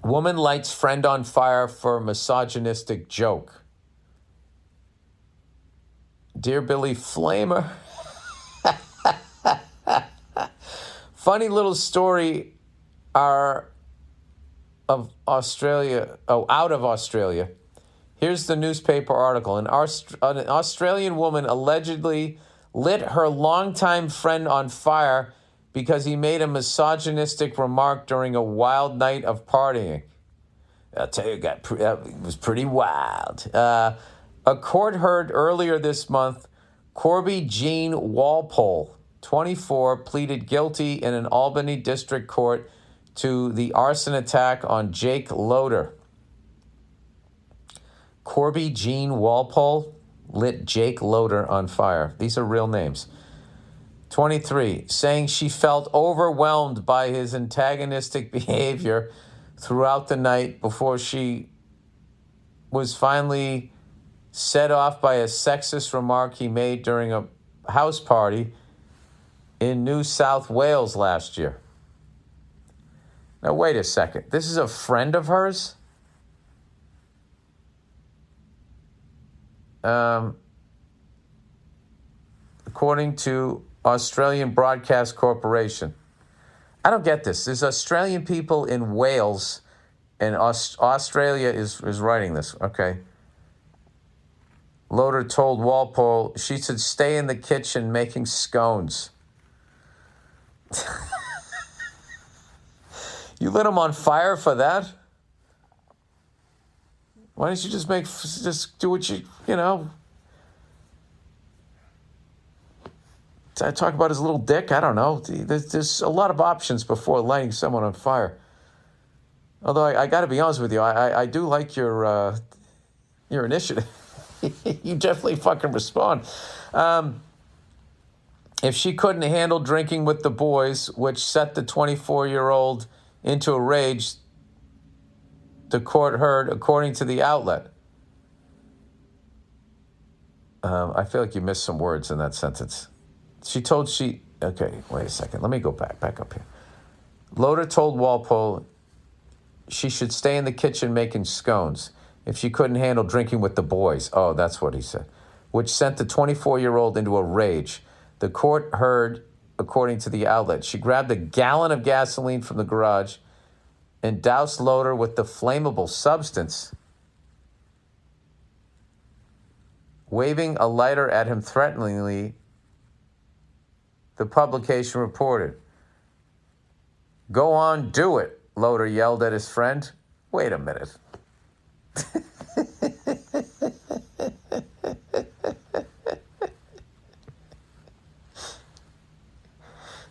Woman lights friend on fire for misogynistic joke. Dear Billy Flamer. Funny little story out of Australia. Here's the newspaper article. An Australian woman allegedly lit her longtime friend on fire because he made a misogynistic remark during a wild night of partying. I'll tell you, it was pretty wild. A court heard earlier this month, Corby Jean Walpole, 24, pleaded guilty in an Albany district court to the arson attack on Jake Loader. Corby Jean Walpole lit Jake Loader on fire. These are real names. 23, saying she felt overwhelmed by his antagonistic behavior throughout the night before she was finally set off by a sexist remark he made during a house party in New South Wales last year. Now, wait a second. This is a friend of hers? According to Australian Broadcast Corporation. I don't get this. There's Australian people in Wales, and Australia is writing this. Okay. Loader told Walpole she should stay in the kitchen making scones. You lit him on fire for that? Why don't you just do what you know? I talk about his little dick? I don't know. There's a lot of options before lighting someone on fire. Although I got to be honest with you, I do like your initiative. You definitely fucking respond. If she couldn't handle drinking with the boys, which set the 24-year-old into a rage, the court heard, according to the outlet. I feel like you missed some words in that sentence. Okay, wait a second. Let me go back up here. Loader told Walpole she should stay in the kitchen making scones if she couldn't handle drinking with the boys. Oh, that's what he said. Which sent the 24-year-old into a rage. The court heard, according to the outlet, she grabbed a gallon of gasoline from the garage and doused Loader with the flammable substance, waving a lighter at him threateningly, the publication reported. Go on, do it, Loader yelled at his friend. Wait a minute.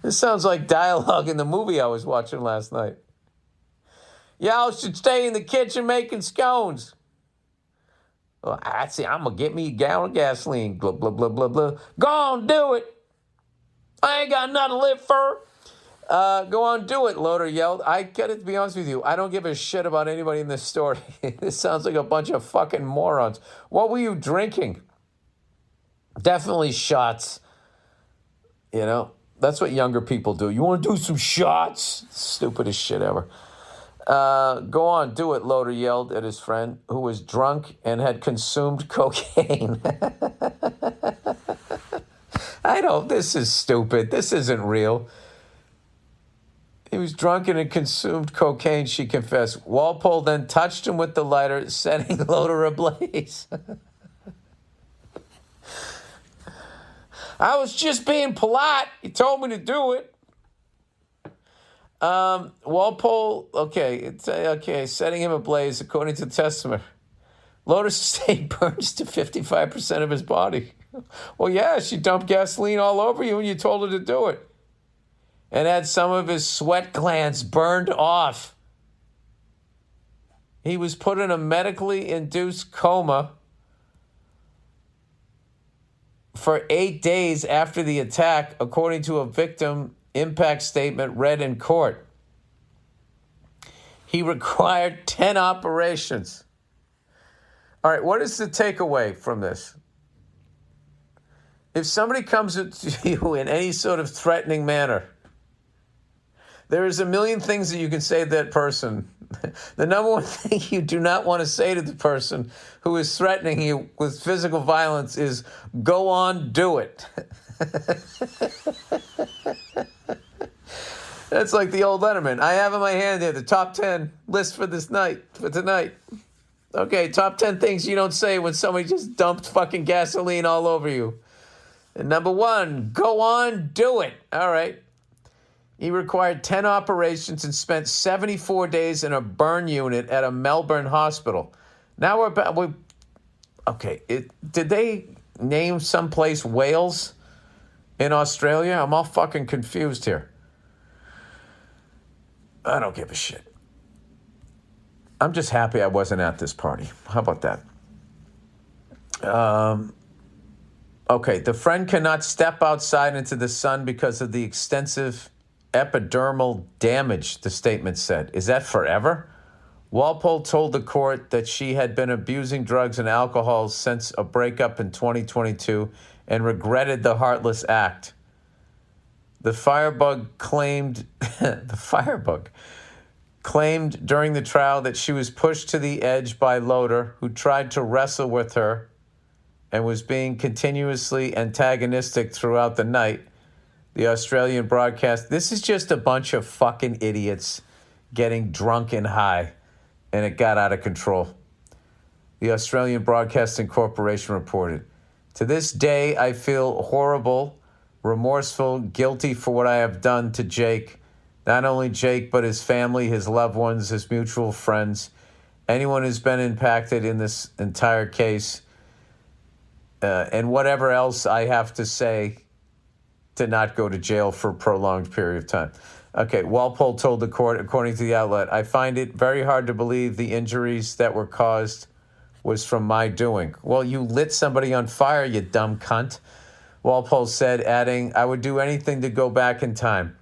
This sounds like dialogue in the movie I was watching last night. Y'all should stay in the kitchen making scones. Well, I'm going to get me a gallon of gasoline. Blah, blah, blah, blah, blah. Go on, do it. I ain't got nothing to live for. Go on, do it, Loader yelled. I got to be honest with you. I don't give a shit about anybody in this story. This sounds like a bunch of fucking morons. What were you drinking? Definitely shots. You know, that's what younger people do. You want to do some shots? Stupidest shit ever. Go on, do it, Loader yelled at his friend, who was drunk and had consumed cocaine. This is stupid. This isn't real. He was drunk and had consumed cocaine, she confessed. Walpole then touched him with the lighter, setting Loader ablaze. I was just being polite. He told me to do it. Walpole, setting him ablaze, according to the testament. Loader sustained burns to 55% of his body. Well, yeah, she dumped gasoline all over you when you told her to do it. And had some of his sweat glands burned off. He was put in a medically induced coma for 8 days after the attack, according to a victim impact statement read in court. He required 10 operations. All right, what is the takeaway from this? If somebody comes to you in any sort of threatening manner, there is a million things that you can say to that person The number one thing you do not want to say to the person who is threatening you with physical violence is, go on, do it. That's like the old Letterman. I have in my hand here the top 10 list for tonight. Okay, top 10 things you don't say when somebody just dumped fucking gasoline all over you. And number 1, go on, do it. All right. He required 10 operations and spent 74 days in a burn unit at a Melbourne hospital. Now we're back. Okay, did they name someplace Wales in Australia? I'm all fucking confused here. I don't give a shit. I'm just happy I wasn't at this party. How about that? Okay, the friend cannot step outside into the sun because of the extensive epidermal damage, the statement said. Is that forever? Walpole told the court that she had been abusing drugs and alcohol since a breakup in 2022 and regretted the heartless act. The firebug claimed during the trial that she was pushed to the edge by Loader, who tried to wrestle with her and was being continuously antagonistic throughout the night. The Australian broadcast, this is just a bunch of fucking idiots getting drunk and high, and it got out of control. The Australian Broadcasting Corporation reported, to this day, I feel horrible, remorseful, guilty for what I have done to Jake. Not only Jake, but his family, his loved ones, his mutual friends, anyone who's been impacted in this entire case, and whatever else I have to say to not go to jail for a prolonged period of time. Okay, Walpole told the court, according to the outlet, I find it very hard to believe the injuries that were caused was from my doing. Well, you lit somebody on fire, you dumb cunt, Walpole said, adding, I would do anything to go back in time.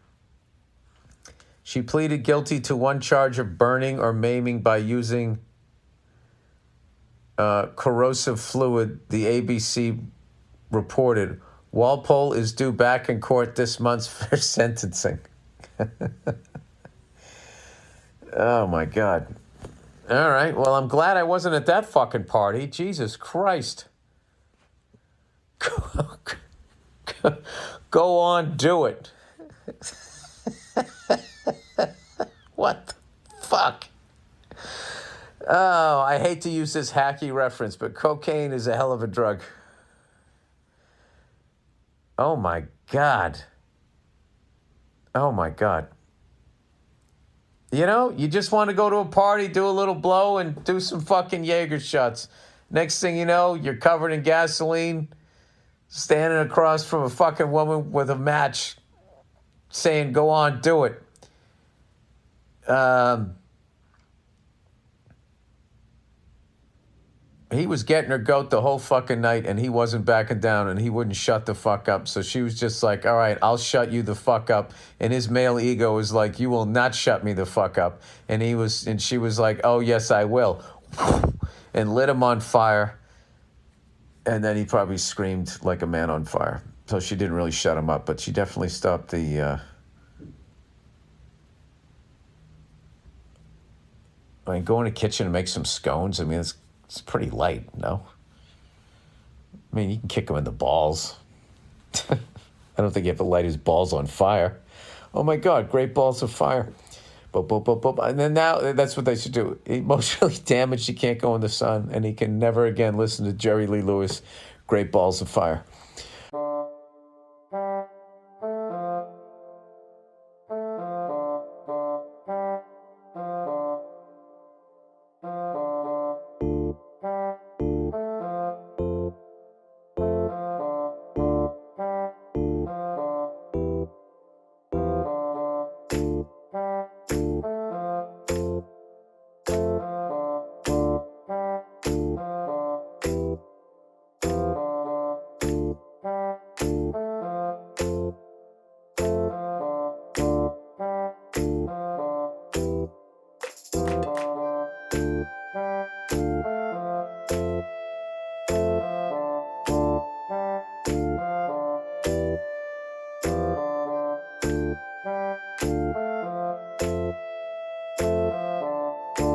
She pleaded guilty to one charge of burning or maiming by using corrosive fluid, the ABC reported. Walpole is due back in court this month for sentencing. Oh, my God. All right. Well, I'm glad I wasn't at that fucking party. Jesus Christ. Go on, do it. What the fuck? Oh, I hate to use this hacky reference, but cocaine is a hell of a drug. Oh, my God. Oh, my God. You know, you just want to go to a party, do a little blow, and do some fucking Jaeger shots. Next thing you know, you're covered in gasoline, standing across from a fucking woman with a match, saying, go on, do it. He was getting her goat the whole fucking night, and he wasn't backing down, and he wouldn't shut the fuck up. So she was just like, all right, I'll shut you the fuck up. And his male ego was like, you will not shut me the fuck up. And she was like, oh, yes, I will. And lit him on fire. And then he probably screamed like a man on fire. So she didn't really shut him up, but she definitely stopped the... go in the kitchen and make some scones. I mean, it's pretty light, no? I mean, you can kick him in the balls. I don't think you have to light his balls on fire. Oh, my God, great balls of fire. Boop, boop, boop, boop. And then now, that's what they should do. Emotionally damaged, he can't go in the sun, and he can never again listen to Jerry Lee Lewis, Great Balls of Fire.